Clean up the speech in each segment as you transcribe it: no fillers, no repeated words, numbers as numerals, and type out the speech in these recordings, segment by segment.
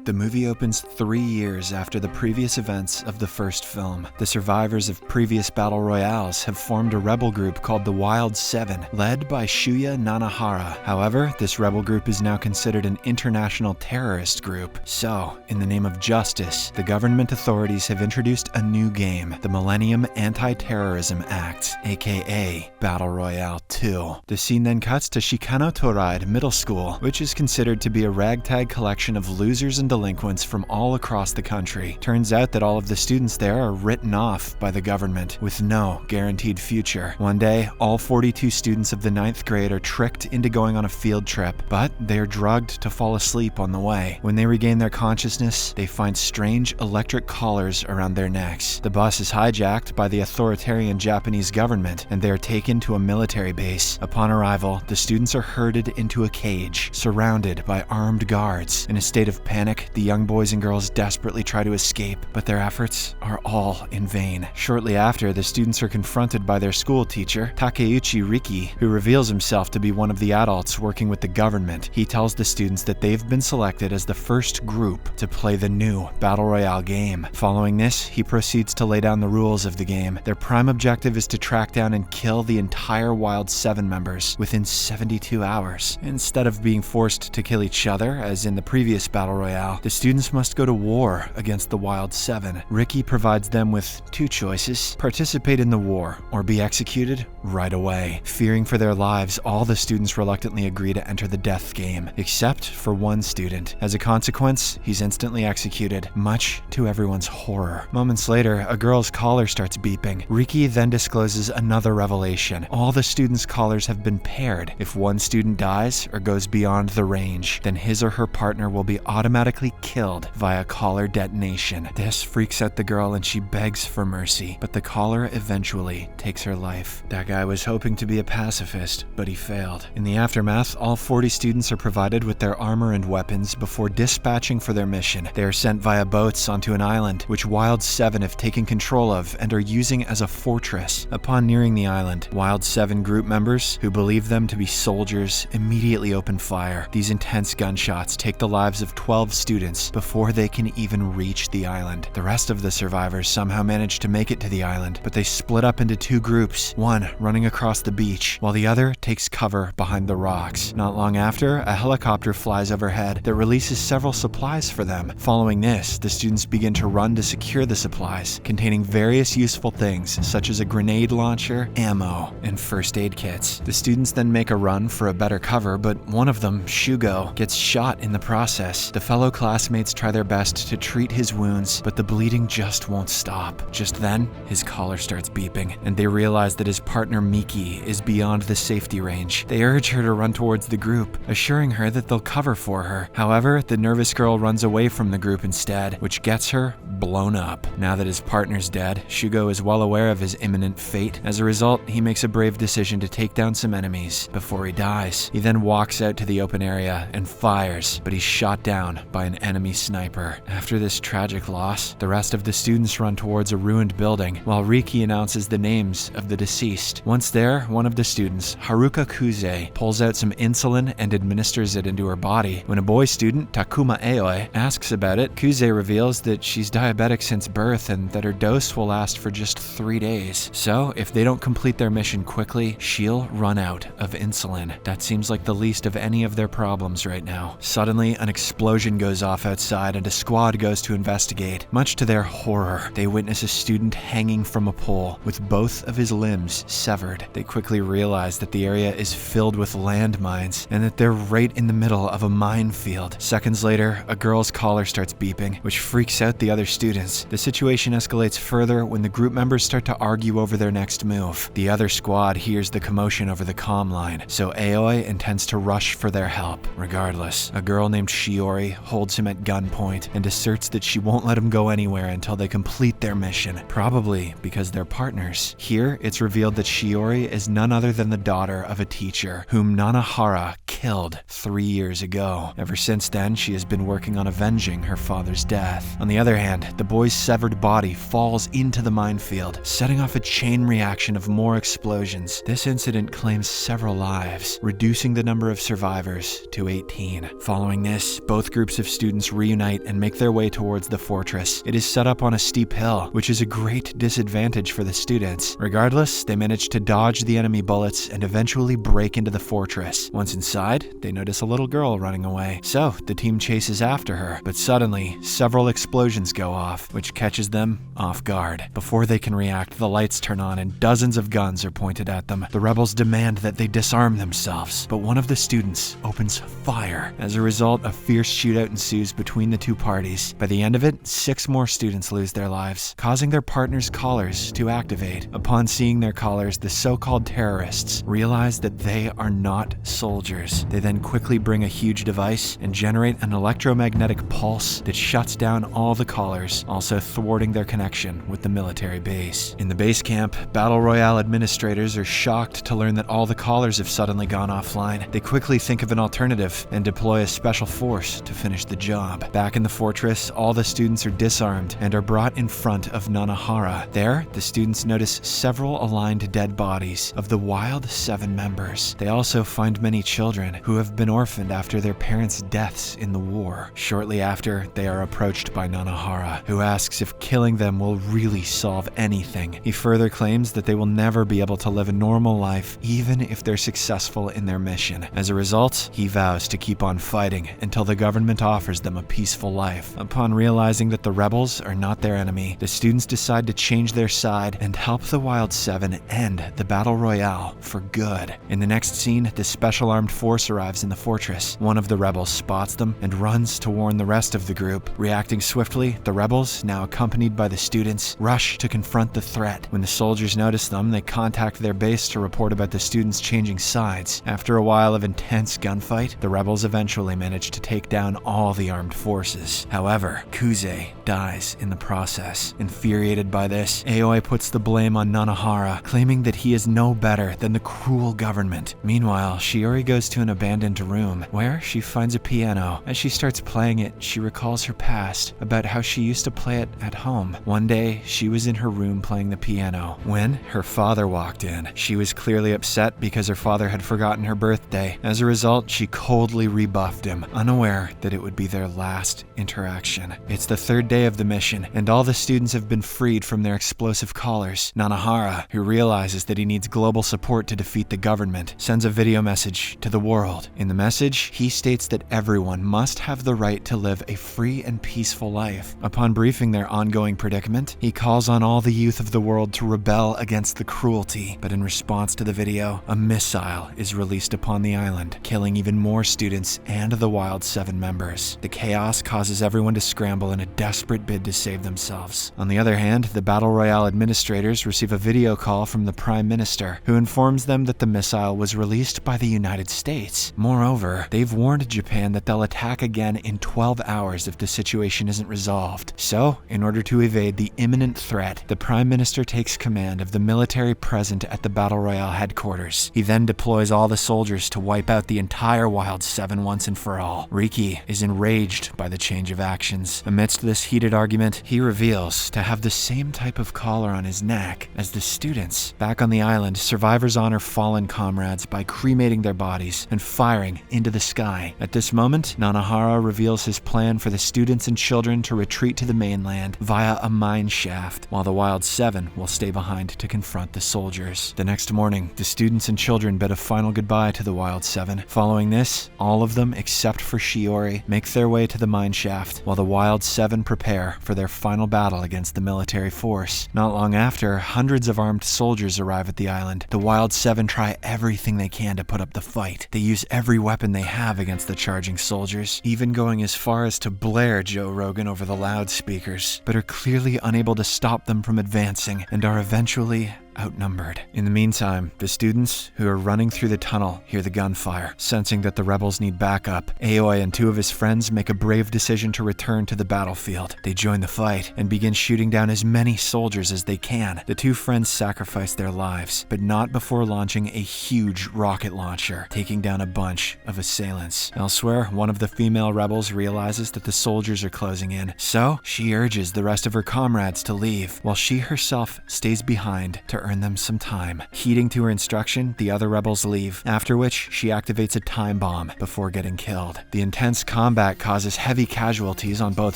The movie opens 3 years after the previous events of the first film. The survivors of previous battle royales have formed a rebel group called the Wild 7, led by Shuya Nanahara. However, this rebel group is now considered an international terrorist group. So, in the name of justice, the government authorities have introduced a new game, the Millennium Anti-Terrorism Act, aka Battle Royale II. The scene then cuts to Shikano Toraid Middle School, which is considered to be a ragtag collection of losers and delinquents from all across the country. Turns out that all of the students there are written off by the government with no guaranteed future. One day, all 42 students of the 9th grade are tricked into going on a field trip, but they are drugged to fall asleep on the way. When they regain their consciousness, they find strange electric collars around their necks. The bus is hijacked by the authoritarian Japanese government, and they are taken to a military base. Upon arrival, the students are herded into a cage, surrounded by armed guards. In a state of panic, the young boys and girls desperately try to escape, but their efforts are all in vain. Shortly after, the students are confronted by their school teacher, Takeuchi Riki, who reveals himself to be one of the adults working with the government. He tells the students that they've been selected as the first group to play the new Battle Royale game. Following this, he proceeds to lay down the rules of the game. Their prime objective is to track down and kill the entire Wild 7 members within 72 hours. Instead of being forced to kill each other, as in the previous Battle Royale, the students must go to war against the Wild 7. Ricky provides them with 2 choices: participate in the war or be executed right away. Fearing for their lives, all the students reluctantly agree to enter the death game, except for one student. As a consequence, he's instantly executed, much to everyone's horror. Moments later, a girl's collar starts beeping. Ricky then discloses another revelation. All the students' collars have been paired. If one student dies or goes beyond the range, then his or her partner will be automatically killed via collar detonation. This freaks out the girl and she begs for mercy, but the collar eventually takes her life. That guy was hoping to be a pacifist, but he failed. In the aftermath, all 40 students are provided with their armor and weapons before dispatching for their mission. They are sent via boats onto an island, which Wild 7 have taken control of and are using as a fortress. Upon nearing the island, Wild 7 group members, who believe them to be soldiers, immediately open fire. These intense gunshots take the lives of 12 students before they can even reach the island. The rest of the survivors somehow manage to make it to the island, but they split up into 2 groups, one running across the beach, while the other takes cover behind the rocks. Not long after, a helicopter flies overhead that releases several supplies for them. Following this, the students begin to run to secure the supplies, containing various useful things such as a grenade launcher, ammo, and first aid kits. The students then make a run for a better cover, but one of them, Shugo, gets shot in the process. The fellow classmates try their best to treat his wounds, but the bleeding just won't stop. Just then, his collar starts beeping, and they realize that his partner Miki is beyond the safety range. They urge her to run towards the group, assuring her that they'll cover for her. However, the nervous girl runs away from the group instead, which gets her blown up. Now that his partner's dead, Shugo is well aware of his imminent fate. As a result, he makes a brave decision to take down some enemies before he dies. He then walks out to the open area and fires, but he's shot down by an enemy sniper. After this tragic loss, the rest of the students run towards a ruined building, while Riki announces the names of the deceased. Once there, one of the students, Haruka Kuze, pulls out some insulin and administers it into her body. When a boy student, Takuma Aoi, asks about it, Kuze reveals that she's diabetic since birth and that her dose will last for just 3 days. So, if they don't complete their mission quickly, she'll run out of insulin. That seems like the least of any of their problems right now. Suddenly, an explosion goes off outside and a squad goes to investigate. Much to their horror, they witness a student hanging from a pole with both of his limbs severed. They quickly realize that the area is filled with landmines and that they're right in the middle of a minefield. Seconds later, a girl's collar starts beeping, which freaks out the other students. The situation escalates further when the group members start to argue over their next move. The other squad hears the commotion over the comm line, so Aoi intends to rush for their help. Regardless, a girl named Shiori holds him at gunpoint and asserts that she won't let him go anywhere until they complete their mission, probably because they're partners. Here, it's revealed that Shiori is none other than the daughter of a teacher whom Nanahara killed 3 years ago. Ever since then, she has been working on avenging her father's death. On the other hand, the boy's severed body falls into the minefield, setting off a chain reaction of more explosions. This incident claims several lives, reducing the number of survivors to 18. Following this, both groups of students reunite and make their way towards the fortress. It is set up on a steep hill, which is a great disadvantage for the students. Regardless, they manage to dodge the enemy bullets and eventually break into the fortress. Once inside, they notice a little girl running away. So, the team chases after her, but suddenly, several explosions go off, which catches them off guard. Before they can react, the lights turn on and dozens of guns are pointed at them. The rebels demand that they disarm themselves, but one of the students opens fire. As a result, a fierce shootout ensues between the two parties. By the end of it, 6 more students lose their lives, causing their partner's collars to activate. Upon seeing their collars, the so-called terrorists realize that they are not soldiers. They then quickly bring a huge device and generate an electromagnetic pulse that shuts down all the collars, also thwarting their connection with the military base. In the base camp, Battle Royale administrators are shocked to learn that all the collars have suddenly gone offline. They quickly think of an alternative and deploy a special force to finish the job. Back in the fortress, all the students are disarmed and are brought in front of Nanahara. There, the students notice several aligned dead bodies of the Wild 7 members. They also find many children who have been orphaned after their parents' deaths in the war. Shortly after, they are approached by Nanahara, who asks if killing them will really solve anything. He further claims that they will never be able to live a normal life, even if they're successful in their mission. As a result, he vows to keep on fighting until the government offers them a peaceful life. Upon realizing that the rebels are not their enemy, the students decide to change their side and help the Wild 7 end the Battle Royale for good. In the next scene, the special armed force arrives in the fortress. One of the rebels spots them and runs to warn the rest of the group. Reacting swiftly, the rebels, now accompanied by the students, rush to confront the threat. When the soldiers notice them, they contact their base to report about the students changing sides. After a while of intense gunfight, the rebels eventually manage to take down all the armed forces. However, Kuze dies in the process. Infuriated by this, Aoi puts the blame on Nanahara, claiming that he is no better than the cruel government. Meanwhile, Shiori goes to an abandoned room where she finds a piano. As she starts playing it, she recalls her past, about how she used to play it at home. One day, she was in her room playing the piano when her father walked in. She was clearly upset because her father had forgotten her birthday. As a result, she coldly rebuffed him, unaware that it would be their last interaction. It's the 3rd day of the mission, and all the students have been freed from their explosive collars. Nanahara, who realizes that he needs global support to defeat the government, sends a video message to the world. In the message, he states that everyone must have the right to live a free and peaceful life. Upon briefing their ongoing predicament, he calls on all the youth of the world to rebel against the cruelty. But in response to the video, a missile is released upon the island, killing even more students and the Wild 7 members. The chaos causes everyone to scramble in a desperate bid to save themselves. On the other hand, the Battle Royale administrators receive a video call from the Prime Minister, who informs them that the missile was released by the United States. Moreover, they've warned Japan that they'll attack again in 12 hours if the situation isn't resolved. So, in order to evade the imminent threat, the Prime Minister takes command of the military present at the Battle Royale headquarters. He then deploys all the soldiers to wipe out the entire Wild 7 once and for all. Riki is enraged by the change of actions. Amidst this heated argument, he reveals to have the same type of collar on his neck as the students. Back on the island, survivors honor fallen comrades by cremating their bodies and firing into the sky. At this moment, Nanahara reveals his plan for the students and children to retreat to the mainland via a mine shaft, while the Wild 7 will stay behind to confront the soldiers. The next morning, the students and children bid a final goodbye to the Wild 7. Following this, all of them, except for Shiori, make their way to the mine shaft, while the Wild 7 prepare for their final battle against the military force. Not long after, hundreds of armed soldiers arrive at the island. The Wild 7 try everything they can to put up the fight. They use every weapon they have against the charging soldiers, even going as far as to blare Joe Rogan over the loudspeakers, but are clearly unable to stop them from advancing and are eventually outnumbered. In the meantime, the students who are running through the tunnel hear the gunfire. Sensing that the rebels need backup, Aoi and 2 of his friends make a brave decision to return to the battlefield. They join the fight and begin shooting down as many soldiers as they can. The 2 friends sacrifice their lives, but not before launching a huge rocket launcher, taking down a bunch of assailants. Elsewhere, one of the female rebels realizes that the soldiers are closing in, so she urges the rest of her comrades to leave, while she herself stays behind to earn them some time. Heeding to her instruction, the other rebels leave, after which she activates a time bomb before getting killed. The intense combat causes heavy casualties on both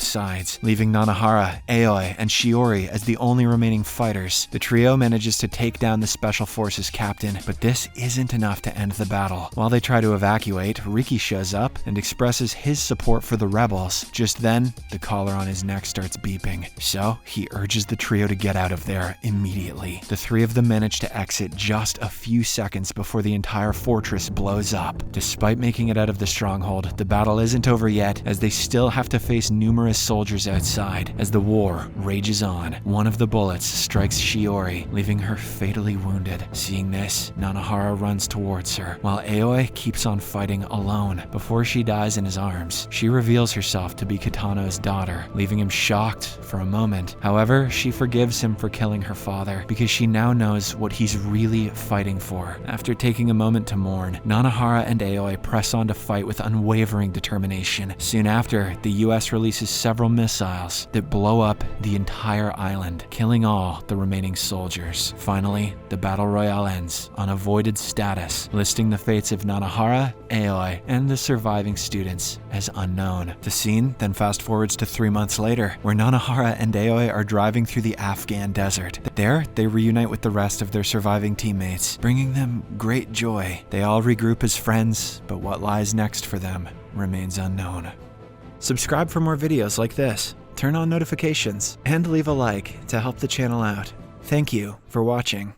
sides, leaving Nanahara, Aoi, and Shiori as the only remaining fighters. The trio manages to take down the Special Forces captain, but this isn't enough to end the battle. While they try to evacuate, Riki shows up and expresses his support for the rebels. Just then, the collar on his neck starts beeping, so he urges the trio to get out of there immediately. The three of them manage to exit just a few seconds before the entire fortress blows up. Despite making it out of the stronghold, the battle isn't over yet, as they still have to face numerous soldiers outside. As the war rages on, one of the bullets strikes Shiori, leaving her fatally wounded. Seeing this, Nanahara runs towards her, while Aoi keeps on fighting alone. Before she dies in his arms, she reveals herself to be Kitano's daughter, leaving him shocked for a moment. However, she forgives him for killing her father, because she now knows what he's really fighting for. After taking a moment to mourn, Nanahara and Aoi press on to fight with unwavering determination. Soon after, the US releases several missiles that blow up the entire island, killing all the remaining soldiers. Finally, the battle royale ends on avoided status, listing the fates of Nanahara, Aoi, and the surviving students as unknown. The scene then fast forwards to 3 months later, where Nanahara and Aoi are driving through the Afghan desert. There, they reunite with the rest of their surviving teammates, bringing them great joy. They all regroup as friends, but what lies next for them remains unknown. Subscribe for more videos like this, turn on notifications, and leave a like to help the channel out. Thank you for watching.